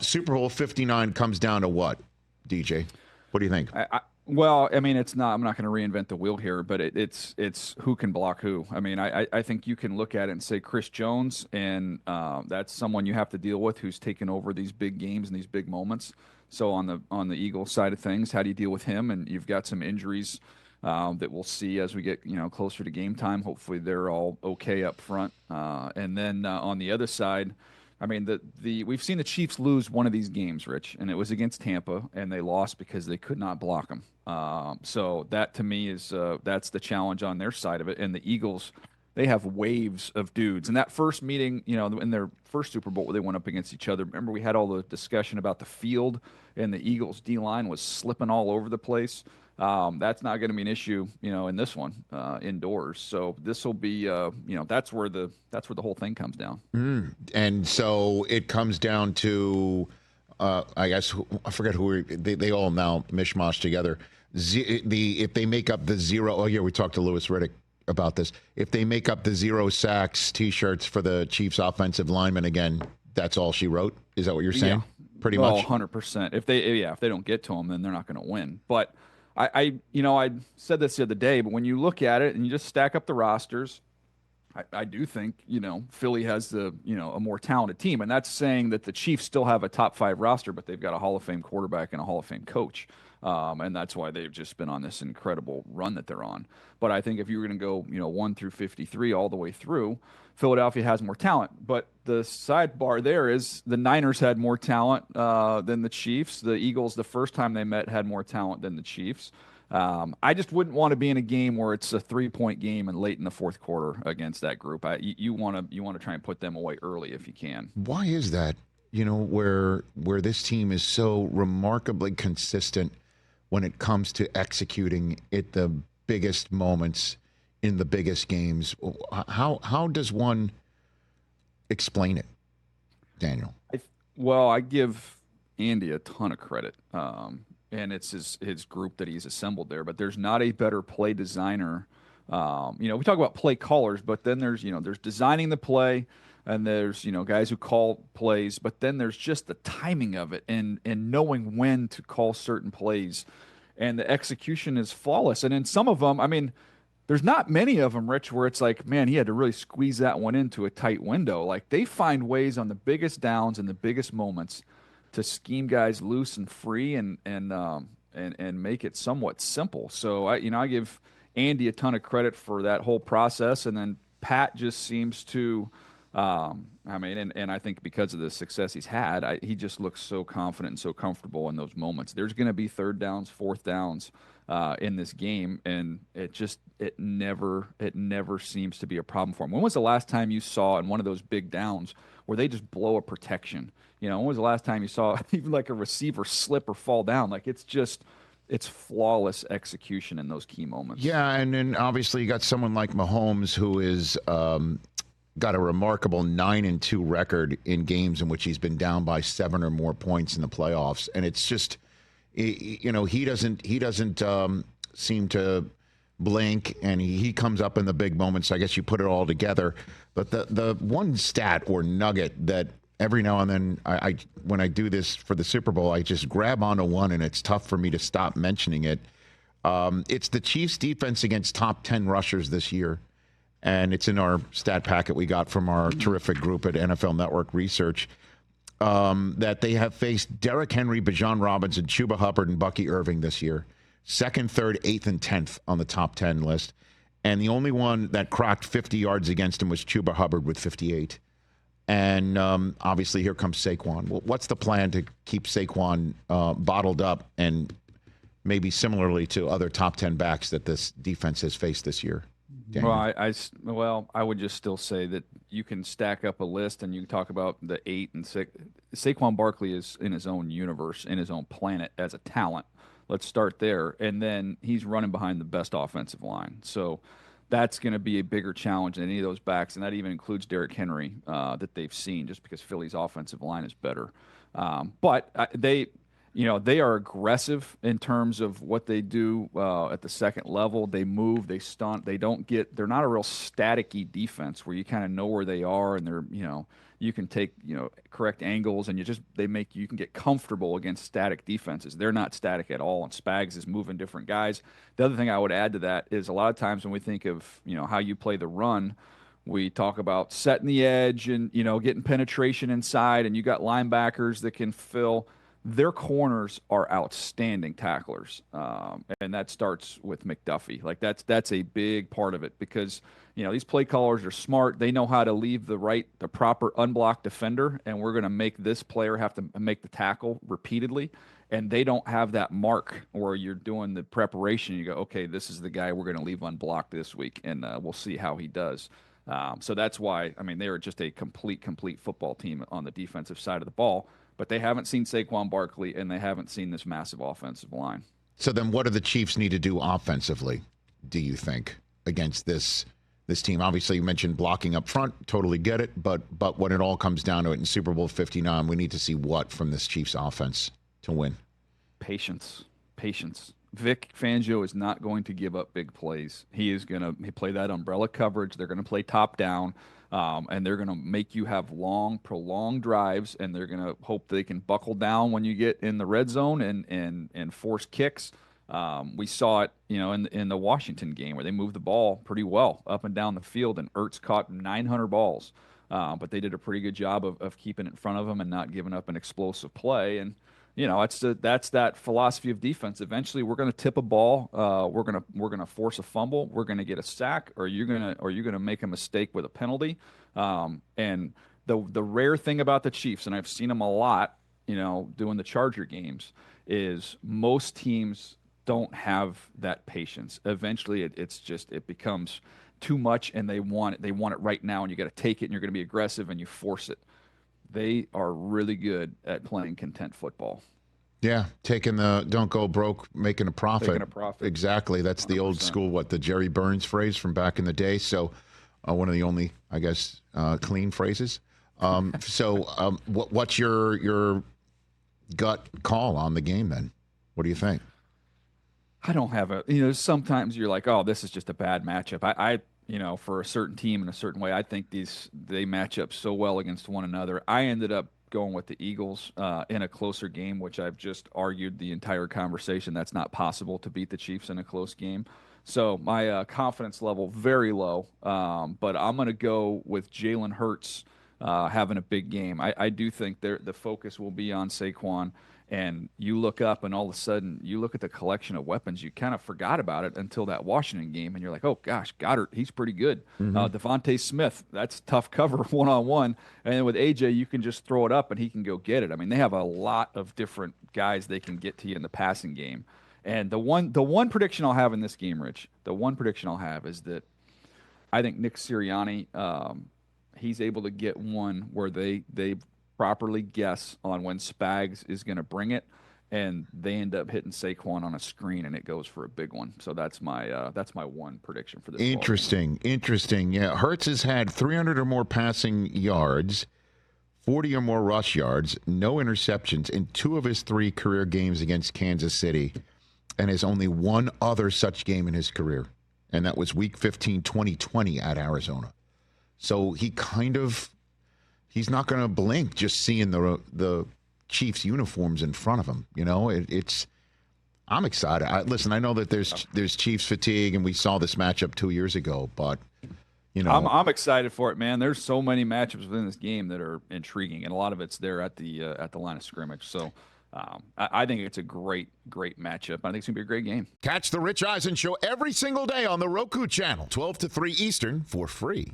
Super Bowl 59 comes down to what, DJ? What do you think? Well, I mean, it's not. I'm not going to reinvent the wheel here, but it's who can block who. I mean, I think you can look at it and say Chris Jones, and that's someone you have to deal with who's taken over these big games and these big moments. So on the Eagles side of things, how do you deal with him? And you've got some injuries that we'll see as we get closer to game time. Hopefully, they're all okay up front. And then on the other side. I mean, we've seen the Chiefs lose one of these games, Rich, and it was against Tampa, and they lost because they could not block them. So that to me is that's the challenge on their side of it. And the Eagles, they have waves of dudes. And that first meeting, in their first Super Bowl, where they went up against each other. Remember, we had all the discussion about the field, and the Eagles D line was slipping all over the place. That's not going to be an issue, in this one indoors. So this will be, that's where the whole thing comes down. And so it comes down to, I guess I forget who they all now mishmash together. If they make up the zero, oh yeah, we talked to Louis Riddick about this. If they make up the 0 sacks T-shirts for the Chiefs offensive lineman again, that's all she wrote. Is that what you're saying? Yeah. Pretty much. 100%. If they don't get to them, then they're not going to win. But I said this the other day, but when you look at it and you just stack up the rosters, I do think, Philly has a more talented team. And that's saying that the Chiefs still have a top 5 roster, but they've got a Hall of Fame quarterback and a Hall of Fame coach. And that's why they've just been on this incredible run that they're on. But I think if you were going to go, 1 through 53 all the way through, Philadelphia has more talent. But the sidebar there is the Niners had more talent than the Chiefs. The Eagles, the first time they met, had more talent than the Chiefs. I just wouldn't want to be in a game where it's a 3-point game and late in the fourth quarter against that group. You want to try and put them away early if you can. Why is that? Where this team is so remarkably consistent when it comes to executing at the biggest moments in the biggest games. How does one explain it, Daniel? I give Andy a ton of credit. And it's his group that he's assembled there. But there's not a better play designer. We talk about play callers, but then there's designing the play, and there's guys who call plays, but then there's just the timing of it and knowing when to call certain plays, and the execution is flawless. And in some of them, I mean, there's not many of them, Rich, where it's like, man, he had to really squeeze that one into a tight window. Like they find ways on the biggest downs and the biggest moments to scheme guys loose and free and make it somewhat simple. So I give Andy a ton of credit for that whole process, and then Pat just seems to, and I think because of the success he's had, he just looks so confident and so comfortable in those moments. There's going to be third downs, fourth downs in this game, and it never seems to be a problem for him. When was the last time you saw in one of those big downs where they just blow a protection? When was the last time you saw even like a receiver slip or fall down? Like it's flawless execution in those key moments. Yeah, and then obviously you got someone like Mahomes who is got a remarkable 9-2 record in games in which he's been down by 7 or more points in the playoffs, and it's just he doesn't seem to blink, and he comes up in the big moments. I guess you put it all together, but the one stat or nugget that every now and then, I when I do this for the Super Bowl, I just grab onto one, and it's tough for me to stop mentioning it. It's the Chiefs' defense against top 10 rushers this year, and it's in our stat packet we got from our terrific group at NFL Network Research, that they have faced Derrick Henry, Bijan Robinson, Chuba Hubbard, and Bucky Irving this year. 2nd, 3rd, 8th, and 10th on the top 10 list. And the only one that crocked 50 yards against him was Chuba Hubbard with 58. And obviously, here comes Saquon. Well, what's the plan to keep Saquon bottled up, and maybe similarly to other top 10 backs that this defense has faced this year? Daniel? Well, I would just still say that you can stack up a list, and you talk about the 8 and 6. Saquon Barkley is in his own universe, in his own planet as a talent. Let's start there. And then he's running behind the best offensive line. So that's going to be a bigger challenge than any of those backs, and that even includes Derrick Henry that they've seen, just because Philly's offensive line is better. But they are aggressive in terms of what they do at the second level. They move, they stunt. They're not a real staticky defense where you kind of know where they are, and they're you can take, correct angles, and you can get comfortable against static defenses. They're not static at all, and Spags is moving different guys. The other thing I would add to that is a lot of times when we think of, how you play the run, we talk about setting the edge and, getting penetration inside, and you got linebackers that can fill. Their corners are outstanding tacklers, and that starts with McDuffie. Like that's a big part of it because these play callers are smart. They know how to leave the proper unblocked defender, and we're going to make this player have to make the tackle repeatedly. And they don't have that mark where you're doing the preparation. You go, okay, this is the guy we're going to leave unblocked this week, and we'll see how he does. So that's why they are just a complete football team on the defensive side of the ball. But they haven't seen Saquon Barkley, and they haven't seen this massive offensive line. So then what do the Chiefs need to do offensively, do you think, against this team? Obviously, you mentioned blocking up front. Totally get it. But when it all comes down to it in Super Bowl 59, we need to see what from this Chiefs offense to win? Patience. Vic Fangio is not going to give up big plays. He play that umbrella coverage. They're going to play top down. And they're going to make you have long, prolonged drives, and they're going to hope they can buckle down when you get in the red zone and force kicks. We saw it, in the Washington game where they moved the ball pretty well up and down the field, and Ertz caught 900 balls. But they did a pretty good job of keeping it in front of them and not giving up an explosive play. And that's that philosophy of defense. Eventually, we're going to tip a ball. We're gonna force a fumble. We're going to get a sack, or you're gonna make a mistake with a penalty. And the rare thing about the Chiefs, and I've seen them a lot, doing the Charger games, is most teams don't have that patience. Eventually, it becomes too much, and they want it right now, and you got to take it, and you're going to be aggressive, and you force it. They are really good at playing content football. Yeah, taking the don't go broke, making a profit. Making a profit. Exactly. That's 100%. The old school, the Jerry Burns phrase from back in the day. So one of the only, I guess, clean phrases. What's your gut call on the game then? What do you think? I don't have sometimes you're like, oh, this is just a bad matchup. I for a certain team in a certain way, I think they match up so well against one another. I ended up going with the Eagles in a closer game, which I've just argued the entire conversation. That's not possible to beat the Chiefs in a close game. So my confidence level very low, but I'm going to go with Jalen Hurts having a big game. I do think the focus will be on Saquon. And you look up, and all of a sudden, you look at the collection of weapons. You kind of forgot about it until that Washington game, and you're like, "Oh gosh, Goddard, he's pretty good." Devontae Smith, that's tough cover one-on-one. And then with AJ, you can just throw it up, and he can go get it. They have a lot of different guys they can get to you in the passing game. And the one prediction I'll have in this game, Rich, the one prediction I'll have is that I think Nick Sirianni, he's able to get one where they properly guess on when Spags is going to bring it, and they end up hitting Saquon on a screen, and it goes for a big one. So that's my one prediction for this. Interesting. Yeah, Hurts has had 300 or more passing yards, 40 or more rush yards, no interceptions in 2 of his 3 career games against Kansas City, and has only one other such game in his career, and that was Week 15, 2020 at Arizona. So he's not going to blink just seeing the Chiefs uniforms in front of him. I'm excited. Listen, I know that there's Chiefs fatigue, and we saw this matchup 2 years ago, but I'm excited for it, man. There's so many matchups within this game that are intriguing, and a lot of it's there at the line of scrimmage. So I think it's a great matchup. I think it's going to be a great game. Catch the Rich Eisen Show every single day on the Roku channel, 12 to 3 Eastern, for free.